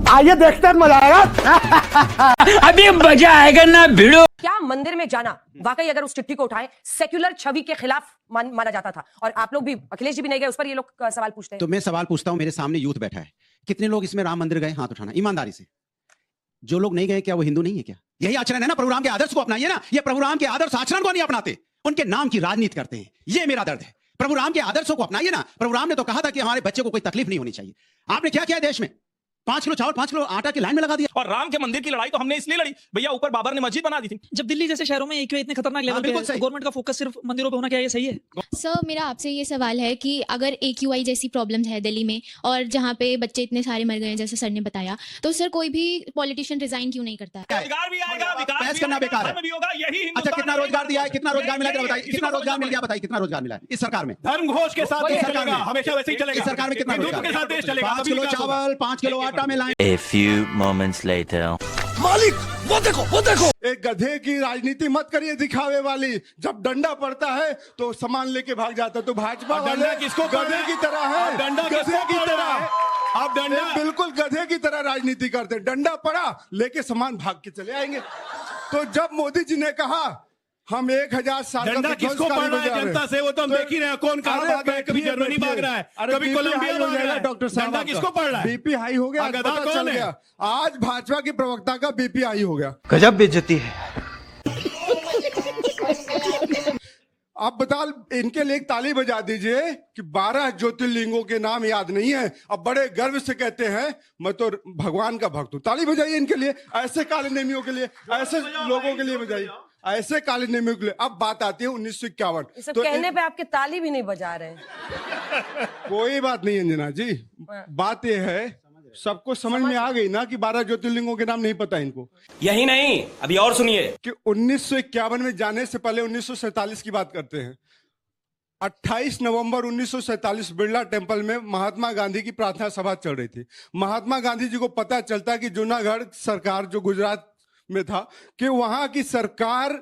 आइए देखते हैं, मजा आएगा। अभी मजा आएगा ना भिड़ो। क्या मंदिर में जाना वाकई अगर उस चिट्ठी को उठाएं सेक्युलर छवि के खिलाफ माना जाता था? और आप लोग भी, अखिलेश जी भी नहीं गए, उस पर ये लोग सवाल पूछते हैं। तो मैं सवाल पूछता हूं, मेरे सामने यूथ बैठा है, कितने लोग इसमें राम मंदिर गए? हाथ उठाना ईमानदारी से। जो लोग नहीं गए, क्या वो हिंदू नहीं है? क्या यही आचरण है ना? प्रभुराम के आदर्श को अपनाइए ना। ये प्रभुराम के आदर्श आचरण को नहीं अपनाते, उनके नाम की राजनीति करते हैं। ये मेरा दर्द है। प्रभुराम के आदर्शों को अपनाइए ना। प्रभुराम ने तो कहा था कि हमारे बच्चे को कोई तकलीफ नहीं होनी चाहिए। आपने क्या किया देश में? 5 किलो चावल 5 किलो आटा की लाइन में लगा दिया। और राम के मंदिर की लड़ाई तो हमने इसलिए लड़ी भैया, ऊपर बाबर ने मस्जिद बना दी थी। जब दिल्ली जैसे शहरों में AQI इतने खतरनाक लेवल पे है, गवर्नमेंट का फोकस सिर्फ मंदिरों पे होना, क्या ये सही है? सर, मेरा आपसे ये सवाल है कि अगर AQI जैसी प्रॉब्लम्स है दिल्ली में और जहाँ पे बच्चे इतने सारे मर गए हैं जैसे सर ने बताया, तो सर कोई भी पॉलिटिशियन रिजाइन क्यों नहीं करता है? रोजगार भी आएगा, विकास करना बेकार है। भी होगा, यही अच्छा, कितना रोजगार दिया है? कितना रोजगार मिला है? बताइए, कितना रोजगार मिल गया? बताइए, कितना रोजगार मिला है इस सरकार में? धर्म घोष के साथ देश सरकार चलेगा, में हमेशा वैसे ही चलेगा। इस सरकार में कितना हिंदुत्व रोजगार? के साथ देश चलेगा। 5 किलो चावल 5 किलो आटा में line. A few moments later. मालिक वो देखो, वो देखो। एक गधे की राजनीति मत करिए दिखावे वाली। जब डंडा पड़ता है तो सामान लेके भाग जाता है। तो भाजपा वाले किसको गधे की तरह है, डंडा गधे की तरह। आप डंडा बिल्कुल गधे की तरह राजनीति करते हैं। डंडा पड़ा लेके सामान भाग के चले आएंगे। तो जब मोदी जी ने कहा हम 1000 साल का डंडा किसको पड़ रहा है जनता से, वो तो हम देख ही रहे हैं। कौन कहां भाग रहा है, कभी जर्मनी भाग रहा है, कभी कोलंबिया भाग रहा है। डॉक्टर साहब, डंडा किसको पड़ रहा है? बीपी हाई हो गया, आज गधा पता कौन चल है? गया। आज भाजपा की प्रवक्ता का बीपी हाई हो गया। गजब बेइज्जती है। आप बता, इनके लिए एक ताली बजा दीजिए कि 12 ज्योतिर्लिंगों के नाम याद नहीं है। अब बड़े गर्व से कहते हैं मैं तो भगवान का भक्त हूं। ताली बजाइए इनके लिए, ऐसे काले नेमियों के लिए, ऐसे लोगों के लिए बजाइए, ऐसे काले नेमियों के लिए। अब बात आती है 1951। तो कहने पे आपके ताली भी नहीं बजा रहे। कोई बात नहीं अंजना जी, बात यह है सबको समझ में आ गई ना कि 12 ज्योतिर्लिंगों के नाम नहीं पता इनको। यही नहीं, अभी और सुनिए कि 1951 में जाने से पहले 1947 की बात करते हैं। 28 नवंबर 1947 बिरला टेम्पल में महात्मा गांधी की प्रार्थना सभा चल रही थी। महात्मा गांधी जी को पता चलता कि जूनागढ़ सरकार जो गुजरात में था कि वहां की सरकार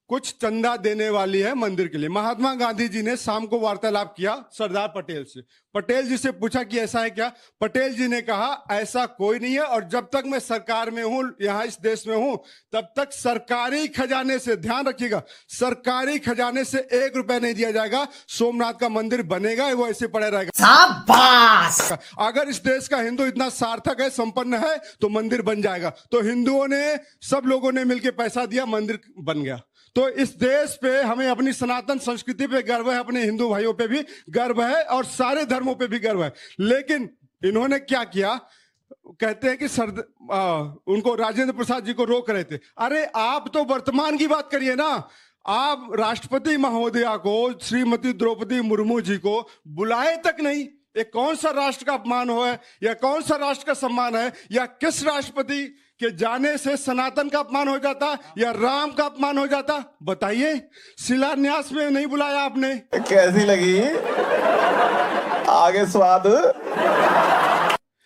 कुछ चंदा देने वाली है मंदिर के लिए। महात्मा गांधी जी ने शाम को वार्तालाप किया सरदार पटेल से। पटेल जी से पूछा कि ऐसा है क्या? पटेल जी ने कहा ऐसा कोई नहीं है, और जब तक मैं सरकार में हूं, यहां इस देश में हूं, तब तक सरकारी खजाने से, ध्यान रखिएगा, सरकारी खजाने से 1 रुपया नहीं दिया जाएगा। सोमनाथ का मंदिर बनेगा, वो ऐसे पड़े रहेगा। शाबाश। अगर इस देश का हिंदू इतना सार्थक है, संपन्न है, तो मंदिर बन जाएगा। तो हिंदुओं ने, सब लोगों ने मिलकर पैसा दिया, मंदिर बन गया। तो इस देश पे हमें अपनी सनातन संस्कृति पे गर्व है, अपने हिंदू भाइयों पे भी गर्व है, और सारे धर्मों पे भी गर्व है। लेकिन इन्होंने क्या किया? कहते हैं कि उनको राजेंद्र प्रसाद जी को रोक रहे थे। अरे आप तो वर्तमान की बात करिए ना। आप राष्ट्रपति महोदया को, श्रीमती द्रौपदी मुर्मू जी को बुलाए तक नहीं। ये कौन सा राष्ट्र का अपमान हो है, या कौन सा राष्ट्र का सम्मान है, या किस राष्ट्रपति के जाने से सनातन का अपमान हो जाता या राम का अपमान हो जाता? बताइए। शिलान्यास में नहीं बुलाया आपने। कैसी लगी? आगे स्वाद।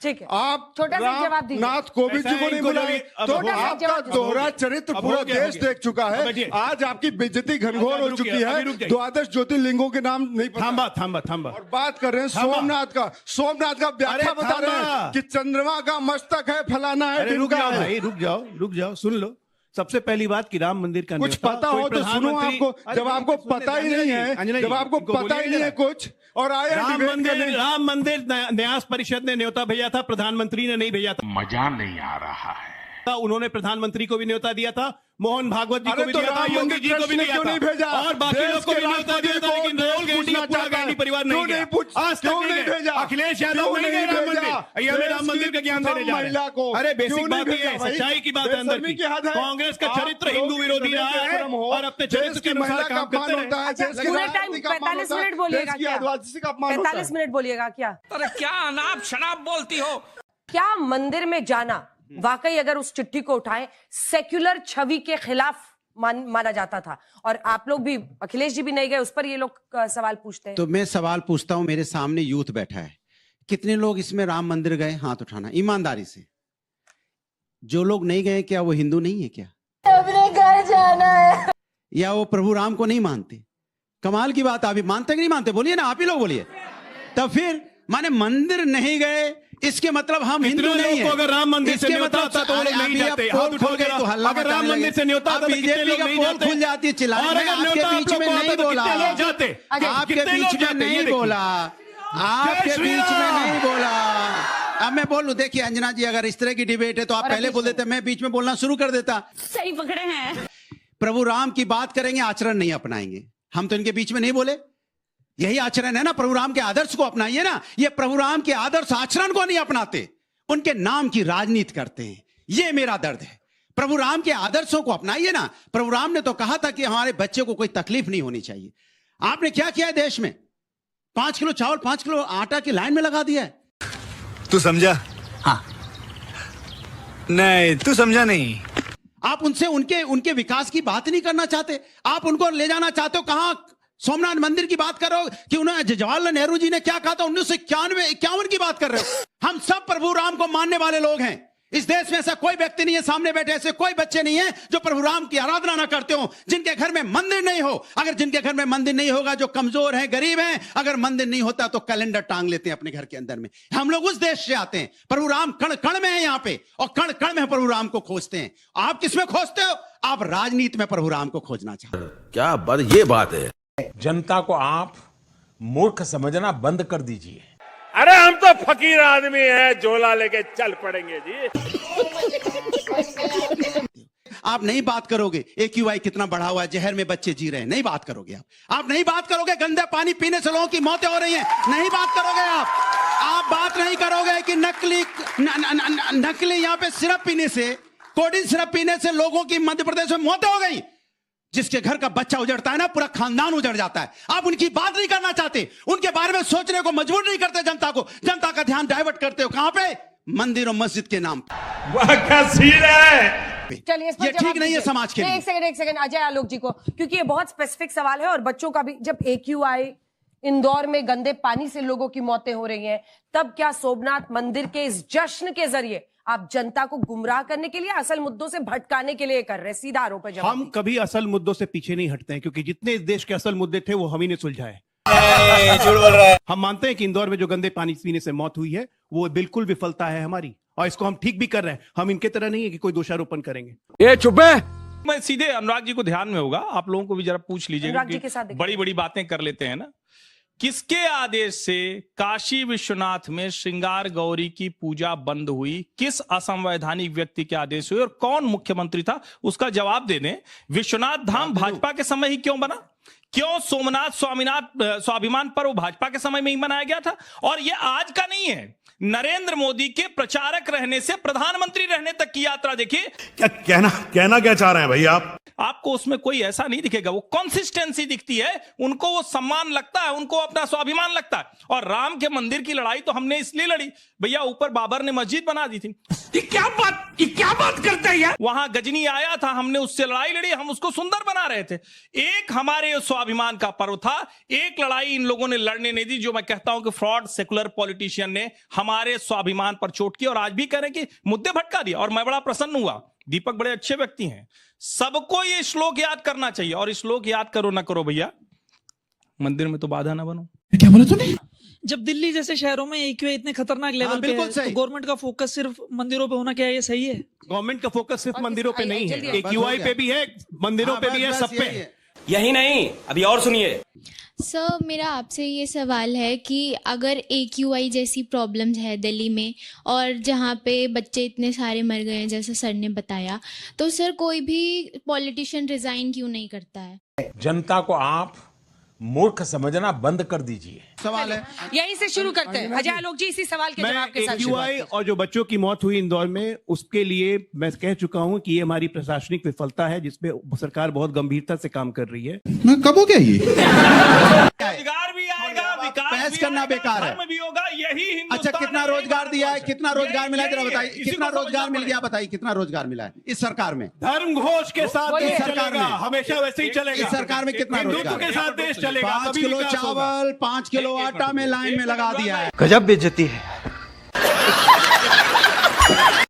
ठीक है, आप छोटा सा जवाब दीजिए। नाथ कोविंद जी को नहीं बुलाए, तो आपका दोहरा चरित्र पूरा देश देख चुका है। आज आपकी बेइज्जती घनघोर हो चुकी है। 12 ज्योतिर्लिंगों के नाम नहीं पता। थांबा। और बात कर रहे हैं सोमनाथ का। सोमनाथ का व्याख्या बता रहे हैं कि चंद्रमा का मस्तक है, फलाना है, ढिमका है। भाई रुक जाओ, सुन लो। सबसे पहली बात कि राम मंदिर का कुछ पता हो तो सुनो। आपको जब आपको पता ही नहीं है, जब आपको पता ही नहीं है कुछ, और आया राम मंदिर न्यास परिषद ने न्योता भेजा था, प्रधानमंत्री ने नहीं भेजा था। मजा नहीं आ रहा है। उन्होंने प्रधानमंत्री को भी न्योता दिया था, मोहन भागवत जी को भी दिया था, योगी जी को भी दिया था, और बाकी लोग को भी न्योता दिया था, लेकिन राहुल गांधी का पूरा गांधी परिवार नहीं गया। आज तक नहीं भेजा। अखिलेश यादव नहीं गए राम मंदिर। हमें राम मंदिर का ज्ञान देने जा रहे हैं। अरे बेसिक बात ये है, सच्चाई की बात है अंदर की। कांग्रेस का चरित्र हिंदू विरोधी रहा है, और अपने चरित्र के अनुसार काम करते रहे। पूरे टाइम 45 मिनट बोलिएगा क्या? 45 मिनट बोलिएगा क्या? अरे क्या अनाप शनाप बोलती हो? क्या मंदिर में जाना वाकई अगर उस चिट्ठी को उठाएं सेक्युलर छवि के खिलाफ माना जाता था? और आप लोग भी, अखिलेश जी भी नहीं गए, उस पर ये लोग सवाल पूछते हैं। तो मैं सवाल पूछता हूं, मेरे सामने यूथ बैठा है, कितने लोग इसमें राम मंदिर गए? हाथ उठाना ईमानदारी से। जो लोग नहीं गए, क्या वो हिंदू नहीं है? क्या अपने घर जाना है, या वो प्रभु राम को नहीं मानते? कमाल की बात। आप मानते कि नहीं मानते? बोलिए ना, आप ही लोग बोलिए। तब फिर माने मंदिर नहीं गए इसके मतलब हम हिंदू कितने नहीं लोगों को है। अगर राम मंदिर से इसके न्योता मतलब आता तो वो लोग अरे नहीं अभी जाते। आप हाथ पोल उठा खोल के गए तो हल्ला अगर राम मचाने मंदिर लगे। से न्योता आता अब तो कितने बीजेपी लोग का नहीं पोल जाते? खुल जाती है चिल्लाने और में। अगर आपके न्योता आप बीच लोग में को आता नहीं तो बोला, कितने लोग जाते? आपके कितने लोग बीच में जाते? ये नहीं देखिए। बोला, आपके जय श्री बीच में राम। नहीं बोला। अब मैं बोलूं, देखिए अंजना जी, अगर इस तरह की डिबेट है तो आप पहले बोल देते, मैं बीच में बोलना शुरू कर देता। सही पकड़े हैं। प्रभु राम की बात करेंगे, आचरण नहीं अपनाएंगे। हम तो इनके बीच में नहीं बोले। यही आचरण है ना, प्रभु राम के आदर्श को अपनाइए ना। ये प्रभु राम के आदर्श आचरण को नहीं अपनाते, उनके नाम की राजनीति करते हैं। ये मेरा दर्द है। प्रभु राम के आदर्शों को अपनाइए ना। प्रभु राम ने तो कहा था कि हमारे बच्चे को कोई तकलीफ नहीं होनी चाहिए। आपने क्या किया है देश में? 5 किलो चावल 5 किलो आटा की लाइन में लगा दिया है। तू समझा? हाँ। नहीं, तू समझा नहीं। आप उनसे उनके विकास की बात नहीं करना चाहते। आप उनको ले जाना चाहते हो कहां? सोमनाथ मंदिर की बात करो कि उन्होंने जवाहरलाल नेहरू जी ने क्या कहा था 1991 की बात कर रहे हो। हम सब प्रभु राम को मानने वाले लोग हैं। इस देश में ऐसा कोई व्यक्ति नहीं है, सामने बैठे ऐसे कोई बच्चे नहीं है जो प्रभु राम की आराधना ना करते हो, जिनके घर में मंदिर नहीं हो। अगर जिनके घर में मंदिर नहीं होगा, जो कमजोर हैं, गरीब हैं, अगर मंदिर नहीं होता तो कैलेंडर टांग लेते हैं अपने घर के अंदर में। हम लोग उस देश से आते हैं। प्रभु राम कण कण में है यहाँ पे, और कण कण में प्रभु राम को खोजते हैं। आप किसमें खोजते हो? आप राजनीति में प्रभु राम को खोजना चाहते हो। क्या बात, ये बात है। जनता को आप मूर्ख समझना बंद कर दीजिए। अरे हम तो फकीर आदमी हैं, झोला लेके चल पड़ेंगे जी। आप नहीं बात करोगे AQI कितना बढ़ा हुआ है, जहर में बच्चे जी रहे हैं, नहीं बात करोगे आप नहीं बात करोगे गंदे पानी पीने से लोगों की मौतें हो रही हैं, नहीं बात करोगे आप बात नहीं करोगे कि नकली यहाँ पे सिरप पीने से, कोडिन सिरप पीने से लोगों की मध्य प्रदेश में मौतें हो गई। जिसके घर का बच्चा उजड़ता है ना, पूरा खानदान उजड़ जाता है। आप उनकी बात नहीं करना चाहते, उनके बारे में सोचने को मजबूर नहीं करते जनता को। जनता का ध्यान डाइवर्ट करते हो कहां पे? मंदिर और मस्जिद के नाम पे। चलिए इस पर ये जवाब ठीक नहीं है दीजिए। समाज के लिए। एक सेकंड अजय आलोक जी को, क्योंकि ये बहुत स्पेसिफिक सवाल है और बच्चों का भी। जब AQI इंदौर में गंदे पानी से लोगों की मौतें हो रही हैं, तब क्या सोमनाथ मंदिर के इस जश्न के जरिए आप जनता को गुमराह करने के लिए, असल मुद्दों से भटकाने के लिए कर रहे हैं? सीधा आरोप है। हम कभी असल मुद्दों से पीछे नहीं हटते हैं, क्योंकि जितने इस देश के असल मुद्दे थे वो हम ही ने सुलझाए। हम मानते हैं कि इंदौर में जो गंदे पानी पीने से मौत हुई है वो बिल्कुल विफलता है हमारी, और इसको हम ठीक भी कर रहे हैं। हम इनके तरह नहीं है कि कोई दोषारोपण करेंगे। ये चुप है। मैं सीधे अनुराग जी को ध्यान में होगा, आप लोगों को भी जरा पूछ लीजिएगा अनुराग जी के साथ कि देखिए। बड़ी बड़ी बातें कर लेते हैं ना। किसके आदेश से काशी विश्वनाथ में श्रृंगार गौरी की पूजा बंद हुई? किस असंवैधानिक व्यक्ति के आदेश हुई और कौन मुख्यमंत्री था? उसका जवाब दे दें। विश्वनाथ धाम भाजपा के समय ही क्यों बना? क्यों सोमनाथ स्वाभिमान पर्व भाजपा के समय में ही बनाया गया था? और यह आज का नहीं है। नरेंद्र मोदी के प्रचारक रहने से प्रधानमंत्री रहने तक की यात्रा देखिए। क्या कहना क्या चाह रहे हैं भाई आप? आपको उसमें कोई ऐसा नहीं दिखेगा, वो कंसिस्टेंसी दिखती है, उनको वो सम्मान लगता है, उनको अपना स्वाभिमान लगता है। और राम के मंदिर की लड़ाई तो हमने इसलिए लड़ी भैया, ऊपर बाबर ने मस्जिद बना दी थी। ये क्या बात करते हैं यार? वहां गजनी आया था, हमने उससे लड़ाई लड़ी, हम उसको सुंदर बना रहे थे। एक हमारे स्वाभिमान का पर्व था, एक लड़ाई इन लोगों ने लड़ने नहीं दी, जो मैं कहता हूं कि फ्रॉड सेकुलर पॉलिटिशियन ने हमारे स्वाभिमान पर चोट की और आज भी कह रहे हैं कि मुद्दे भटका दिया। और मैं बड़ा प्रसन्न हुआ, दीपक बड़े अच्छे व्यक्ति हैं, सबको ये श्लोक याद करना चाहिए। और श्लोक याद करो ना करो भैया, मंदिर में तो बाधा ना बनो। क्या बोला तूने? जब दिल्ली जैसे शहरों में AQI इतने खतरनाक लेवल पे बिल्कुल है, सही। तो गवर्नमेंट का फोकस सिर्फ मंदिरों पे होना, क्या ये सही है? गवर्नमेंट का फोकस सिर्फ और मंदिरों पे इस- नहीं जल्दी है, आप- AQI पे भी है, मंदिरों पे भी है, सब पे है। यही नहीं, अभी और सुनिए। सर मेरा आपसे ये सवाल है कि अगर AQI जैसी प्रॉब्लम्स है दिल्ली में, और जहाँ पे बच्चे इतने सारे मर गए हैं जैसे सर ने बताया, तो सर कोई भी पॉलिटिशियन रिजाइन क्यों नहीं करता है? जनता को आप मूर्ख समझना बंद कर दीजिए। सवाल है। यहीं से शुरू करते हैं। अजय आलोक जी इसी सवाल के मैं जवाब के साथ शुरू AQI और जो बच्चों की मौत हुई इंदौर में, उसके लिए मैं कह चुका हूं कि ये हमारी प्रशासनिक विफलता है, जिसपे सरकार बहुत गंभीरता से काम कर रही है। मैं कब हो गया ये? रोजगार भी आएगा, विकास बहस भी करना आएगा, बेकार है। धर्म भी होगा, यही हिंदुस्तान अच्छा, कितना है, रोजगार दिया है? कितना रोजगार मिला है? जरा बताइए, इसी कितना को रोजगार समझना मिल गया? बताइए कितना रोजगार मिला है इस सरकार में? धर्म घोष के साथ बोलिए। देश सरकार चलेगा, में। हमेशा वैसे ही चलेगा। इस सरकार में कितना हिंदुत्व रोजगार? के साथ देश चलेगा, 5 तभी किलो विकास होगा। चावल 5 किलो आटा में लाइन में लगा दिया है। गजब बेइज्जती है।